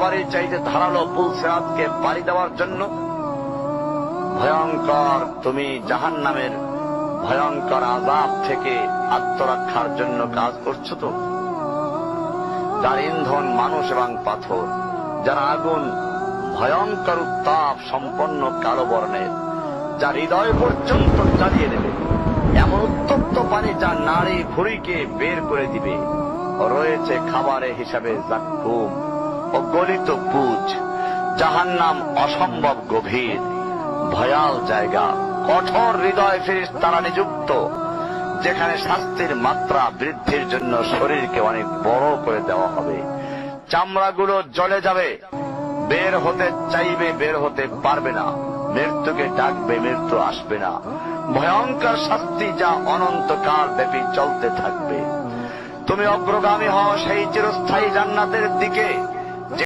তরবারির চাইতে ধারালো পুলসিরাতকে পাড়ি দেওয়ার জন্য? ভয়ঙ্কর তুমি জাহান্নামের ভয়ঙ্কর আযাব থেকে আত্মরক্ষার জন্য কাজ করছো তো? যার ইন্ধন মানুষ এবং পাথর, যার আগুন ভয়ঙ্কর উত্তাপ সম্পন্ন কালো বর্ণের, যা হৃদয় পর্যন্ত জ্বালিয়ে দেবে, এমন উত্তপ্ত পানি যা নাড়ি ভুঁড়িকে বের করে দিবে, রয়েছে খাবারে হিসাবে জাক্কুম ও গলিত পুজ। জাহান্নাম অসম্ভব গভীর, ভয়াল জায়গা, কঠোর হৃদয় ফেরেশতারা নিযুক্ত, যেখানে শাস্তির মাত্রা বৃদ্ধির জন্য শরীরকে অনেক বড় করে দেওয়া হবে। চামড়াগুলো জ্বলে যাবে, বের হতে চাইবে, বের হতে পারবে না, মৃত্যুকে ডাকবে, মৃত্যু আসবে না। ভয়ঙ্কর শাস্তি যা অনন্তকাল ব্যাপী চলতে থাকবে। তুমি অগ্রগামী হও সেই চিরস্থায়ী জান্নাতের দিকে।